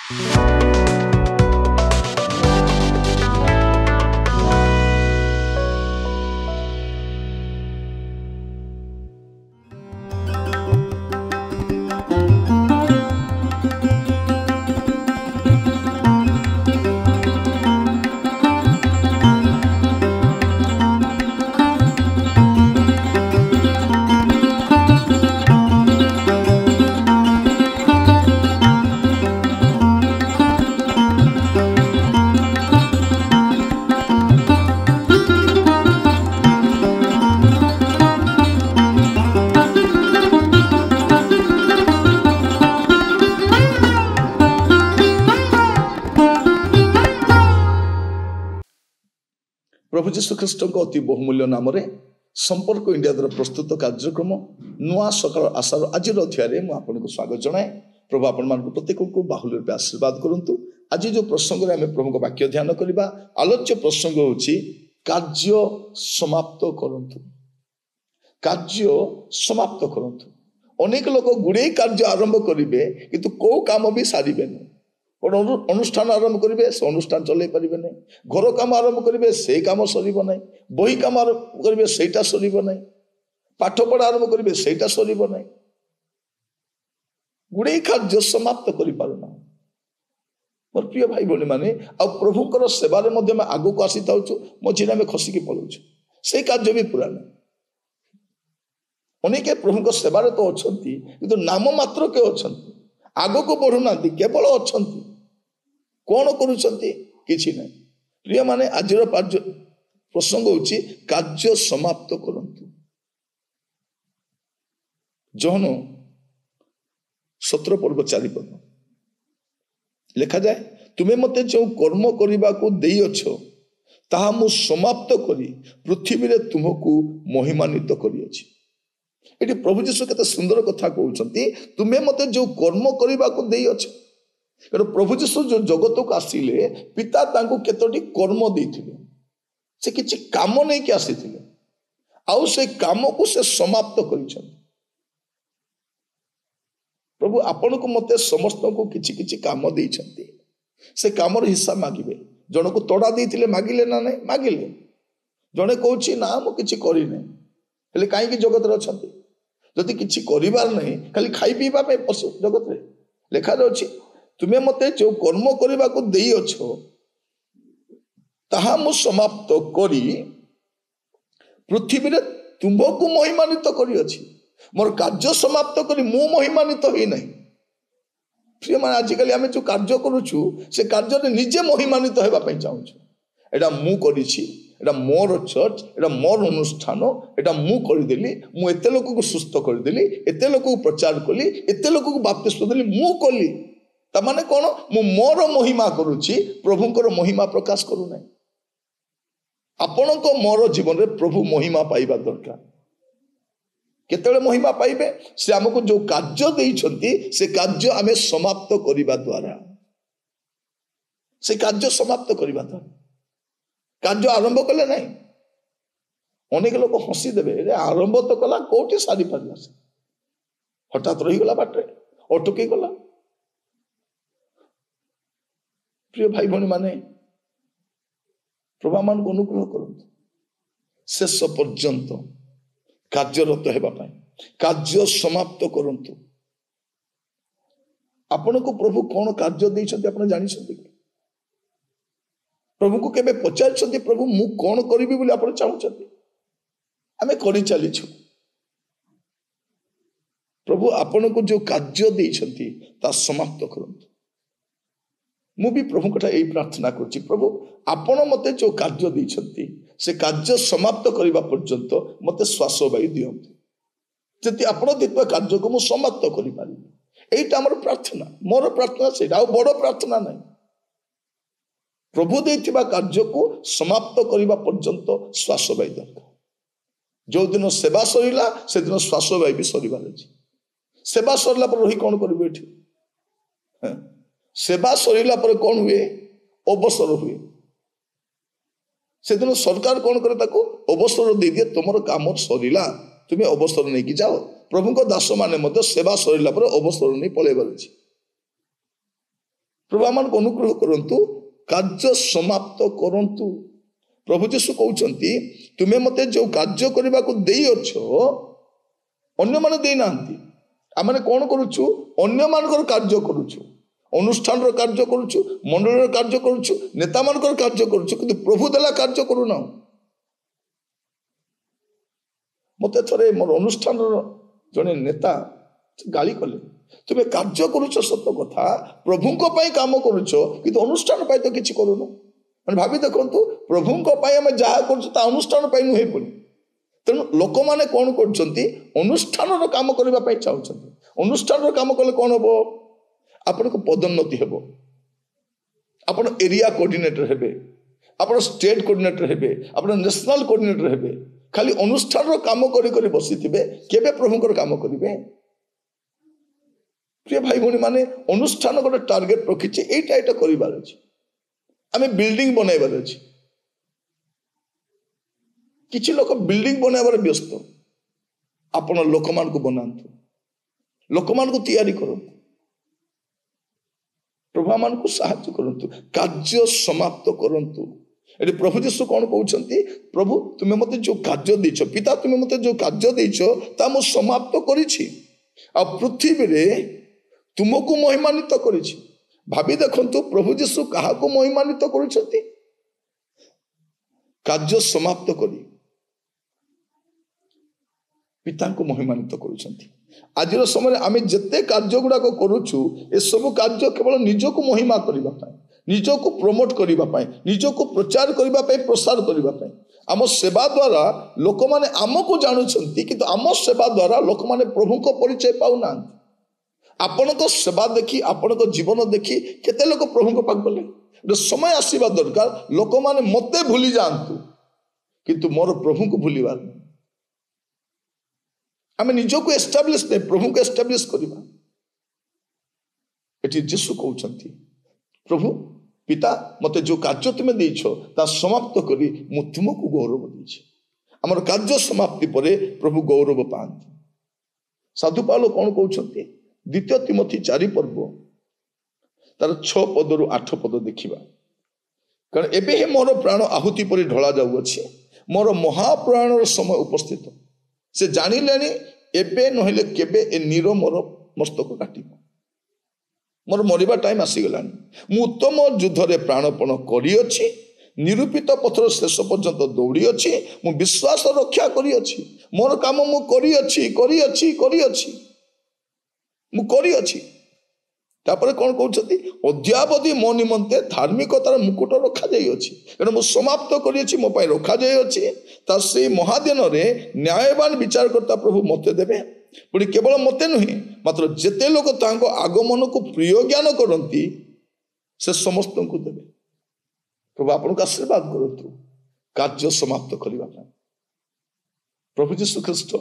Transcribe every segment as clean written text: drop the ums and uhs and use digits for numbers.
प्रभु जीशु ख्रीष्ट अति बहुमूल्य नाम संपर्क इंडिया द्वारा प्रस्तुत कार्यक्रम नुआ सकाल आशार आज अध्याय में आपको स्वागत जनाए। प्रभु आपण मान प्रत्येक को बाहुल्य रूपे आशीर्वाद करंतु। आज जो प्रसंग में आम प्रभु वाक्य ध्यान करवा आलोच्य प्रसंग होछि कार्य समाप्त करंतु। कार्य समाप्त करंतु। अनेक लोक गुड़े कार्य आरंभ करेंगे किंतु को काम भी सारे नहीं। अनुष्ठान आरंभ करेंगे से अनुष्ठान चल पारे ना। घर काम आरंभ करेंगे से काम सर ना। बही काम आरंभ करेंगे सेटा सर ना। पाठ पढ़ा आरंभ करेंगे सेटा सर ना। गुड़े कार्य समाप्त कर पारना। मोर प्रिय भाई भौणी मैंने प्रभुकर सेवार आग को आसी था मझे आम खसिकी पलाऊ से कार्य भी पूरा नहीं। अनेक प्रभु सेवार तो अच्छा किंतु नाम मात्र के अच्छा आग को बढ़ुना केवल अच्छा कौन करुँचे किसी ना। प्रिय माने आज प्रसंग होची कार्य समाप्त करंतु। जहन 17 पर्व 4 पद लिखा जाए तुम्हें मते जो कर्म करने को देई अछो ताहा मु समाप्त करी पृथ्वी रे तुमको महिमान्वित करियछि। एटी प्रभु जीशु केते सुंदर कथा कहउछंती तुम्हें मते जो कर्म करने को देई अछो। कारण प्रभु जीशु जो जगत को आसिले पिता तांको केतोटी कर्म देइथिले से किछि काम नै कि आसीथिले आउ से काम को से समाप्त करिछंती। प्रभु आपण को मते समस्त को किछि किछि काम देइछंती से कामर हिस्सा मागिबे। जण को तोड़ा देइथिले मागिले ना नै मागिले। जणे कहउछि ना मो किछि करि नै हेले काहे कि जगत रे अछंती जदि किछि करिबार नै खाली खाइ पीबा पे जगत रे लिखा जाउछि तुम्हें मते जो कर्म करने को देई अछो ताहा मु समाप्त करी पृथ्वी रे तुमको महिमान्वित करियछि। मोर कार्य समाप्त करी मु महिमान्वित होई नै। प्रिय मान आजिकल आम जो कार्य करूछु से कार्य रे निजे महिमान्वित हेबा पई चाहूछु। एटा मु करिछि एटा मोर चर्च एटा मोर अनुष्ठान एटा मु करदेली मु एते लोक को सुस्थ करदेली एते लोक को प्रचार कली एते लोक को बाप्तिस्म देली मु कली ता माने कोन मु मोर महिमा करूछि प्रभुंकर महिमा प्रकाश करू नै। आपनको मोर जीवन रे प्रभु महिमा पाइबा दरकार। केतेले महिमा पाइबे से हमको जो कार्य देइछंती से कार्य आमे समाप्त करिबा द्वारा से कार्य समाप्त करिबा द्वारा कार्य आरंभ कले नहीं। अनेक लोक हसी देबे रे आरंभ तो कला कोठी सारी पारला से हठात रही गला बाटे अटकी गला। प्रिय भाई भौणी माने प्रभु मान को अनुग्रह करंतु शेष पर्यंत कार्यरत हेबा पाई कार्य समाप्त करंतु। आपण को प्रभु कौन कार्य देइछंती आपण जानि छथि कि प्रभु को केबे पचारछंती प्रभु मु कौन करिबि बोली आपण चाहउछंती आमे करि चली छु। प्रभु आपण को जो कार्य देइछंती ता समाप्त करंतु। मु भी प्रभु कथा यही प्रार्थना करछि प्रभु आपण मते जो कार्य देइछंती से कार्य समाप्त करिबा पर्यंत मते श्वास वायु दियंतु जति आपण दित्वा कार्य को मु समाप्त करि पारि। एटा हमर प्रार्थना मोर प्रार्थना से आ बड़ प्रार्थना नै। प्रभु देइथिबा कार्य को समाप्त करिबा पर्यंत श्वास वायु दरकार। जो दिन सेवा सरिला से दिन श्वास वायु भी सरिबार अछि। सेवा सरला पर रही कौन करिबे एठी सेवा सरिला पर कौन हुए अवसर हुए से दिन सरकार कौन करे ताको अवसर दे दिए तुमर काम सरिला तुम्हें अवसर नहीं कि जाओ। प्रभु को दास माने मते सेवा सरिला पर अवसर नहीं पळेबार अछि। प्रभु आम अनुग्रह करंतु कार्य समाप्त करंतु। प्रभु जीशु कहते तुम्हें मते जो कार्य करने को देई अच्छो अन्य माने देई नांती। आमे कौन करूछु अन्य मानकर कार्य करूछु, अनुष्ठान रो कार्य करूछु, मंडल कार्य करूछु, नेता मानकर कार्य करूछु, किंतु प्रभु देला कार्य करूना। मते थरे मोर अनुष्ठान जने नेता गाली कले तुम्हें कार्य करुच सत कथा प्रभु काम करुच कि अनुष्ठान तो किसी करूनु। भावी देखु प्रभु आम जहाँ कर अनुष्ठान नुहे पुणी। तेणु लोक मैंने कौन कर अनुष्ठान काम करने चाहते। अनुष्ठान काम कले कौन हम आपण को पदोन्नति हे, आप एरिया कोऑर्डिनेटर हे, आप स्टेट कोऑर्डिनेटर हे, आप नेशनल कोऑर्डिनेटर हे। खाली अनुष्ठान काम कर बसी केबे प्रभुकर काम करेंगे। प्रिय भाई भौणी माने अनुष्ठान गोटे टार्गेट रखी एटा करार अच्छे। आम बिल्डिंग बनवार अच्छे, किसी लोक बिल्डिंग बनवार व्यस्त। आपण लोक मान को बनातु, लोक मान को तैयारी करंतु, प्रभु मान को साहाय्य करंतु, कार्य समाप्त करंतु। ये प्रभु जीशु कौन कहते प्रभु तुम्हें मते जो कार्य देछ, पिता तुम्हें मते जो कार्य देछ ता मु समाप्त करिछि आ पृथ्वी रे तुमको महिमान्वित करिछि। भावी देखंतु प्रभु जीशु कहा को महिमान्वित करुछथि? कार्य समाप्त करी पिता को महिमान्वित करुछथि। आज समय आम जिते कार्य गुड़ाक करुछु ए सब कार्य केवल निजको महिमा करिबा पाए, निजको प्रमोट करिबा पाए, निजको प्रचार करिबा पाए, प्रसार करिबा पाए। आम सेवा द्वारा लोक माने आमको जानुछंती, किंतु आम सेवा द्वारा लोक माने प्रभु को परिचय पाउना। आपण को सेवा देखी, आपण को जीवन देखी केते लोक प्रभु को पाक गले। समय आसीबा दरकार लोक माने मते भूली जांतु, किंतु मोर प्रभु को भूलिबार नहीं। आम निजको एस्टाब्लिश नहीं, प्रभु को एस्टाब्लिश करिबा। एटी यीशु कहउछंती प्रभु पिता मते जो कार्य तुम्हें देछ ता समाप्त करी मु तुमको गौरव देछि। हमर कार्य समाप्ति परे प्रभु गौरव पांती। साधु पाल कौन कहउछंती द्वितीय तिमोथी 4 पर्व तार 6 पदरु 8 पद देखिबा। कारण एबे हे मोर प्राण आहुति परि ढला जाउ अछि, मोर महाप्राणर समय उपस्थित। से जानिलेनी एबे नहिले केबे ए नीरो मोर मस्तक काटिबो। मोर मरिबा टाइम आसी गलानी। मु उत्तम युद्ध रे प्राणपण करी अछि, निरूपित पथर शेष पर्यंत दौड़ी अछि, मु विश्वास रक्षा करी अछि। मोर काम मु करी अछि, करी अछि, करी अछि, मु करी अछि। तापर कौन कहउछथि अद्यावधि मो निमंते धार्मिकतार मुकुट रखा जाई अछि। एणु मु समाप्त करी अछि, मो पय रखा जाई अछि। ता से महादिन रे न्यायवान विचारकर्ता प्रभु मते देबे। पुणी केवल मते नुहे मात्र जेते लोक तांको आगमन को प्रिय ज्ञान करती से समस्त को देवे। प्रभु आपन को आशीर्वाद करतु कार्य समाप्त करबा ପାଇଁ। प्रभु जीशु ख्रीष्ट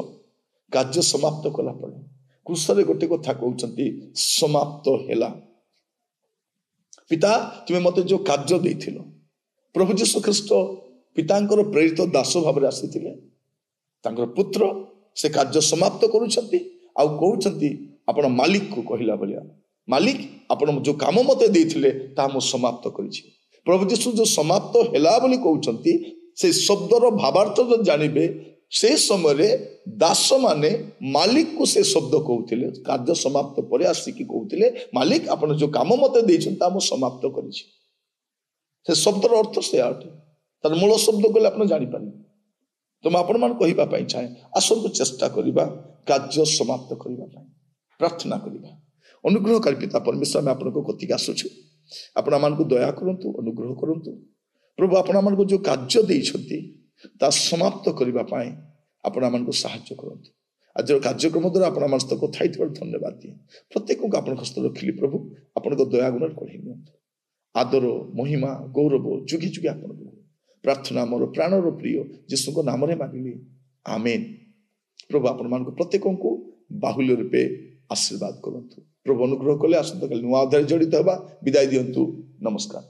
कार्य समाप्त कला परे क्रूसरे गोटे कथा कहउछंती समाप्त हैला। पिता तुमे मते जो कार्य देथिलो, प्रभु जीशु ख्रीष्ट पितांकर प्रेरित दास भाव आसीथिले। तांकर पुत्र से कार्य समाप्त करुछंती आउ कहउछंती आपण मालिक को कहिला बलिया मालिक आपण जो काम मते देथिले ता मु समाप्त करिछि। प्रभु जीशु जो समाप्त हैला बोली कहउछंती से शब्दर भावार्थ जो जानिबे से समय दास माने मालिक को से शब्द कहउथिले। कार्य समाप्त परे आसिकी कहउथिले मालिक आपण जो काम मते देछन ता मु समाप्त करिछि। से शब्दर अर्थ से आटे तार मूल शब्द को आपण जानि पानी। तो मैं आपण मान कहिबा पई चाहे आसंतु चेष्टा करिबा कार्य समाप्त करिबा पई प्रार्थना करिबा। अनुग्रहकारी पिता परमेश्वर में आपण को कतिक आसुछु, आपण मान को दया करंतु, अनुग्रह करंतु। प्रभु आपण मान को जो कार्य देइछंती ता समाप्त करिबा पई आपण मान को सहायता करंतु। आज कार्यक्रम द्वारा आपण मान सहित कथा हितबार धन्यवाद दिए। प्रत्येक को आपण हस्त रखिली प्रभु आपण को दया गुण कढै नियंतु। आदर महिमा गौरव जुगी जुगी आपण को प्रार्थना मोर प्राणर प्रिय जीशु को नाम रे मांगिली, आमेन। प्रभु आपण मान को प्रत्येक को बाहुल्य रूपे आशीर्वाद करंतु। प्रभु अनुग्रह कले आसंता काली नुआ अध्याय जड़ित होबा। विदाय दियंतु। नमस्कार।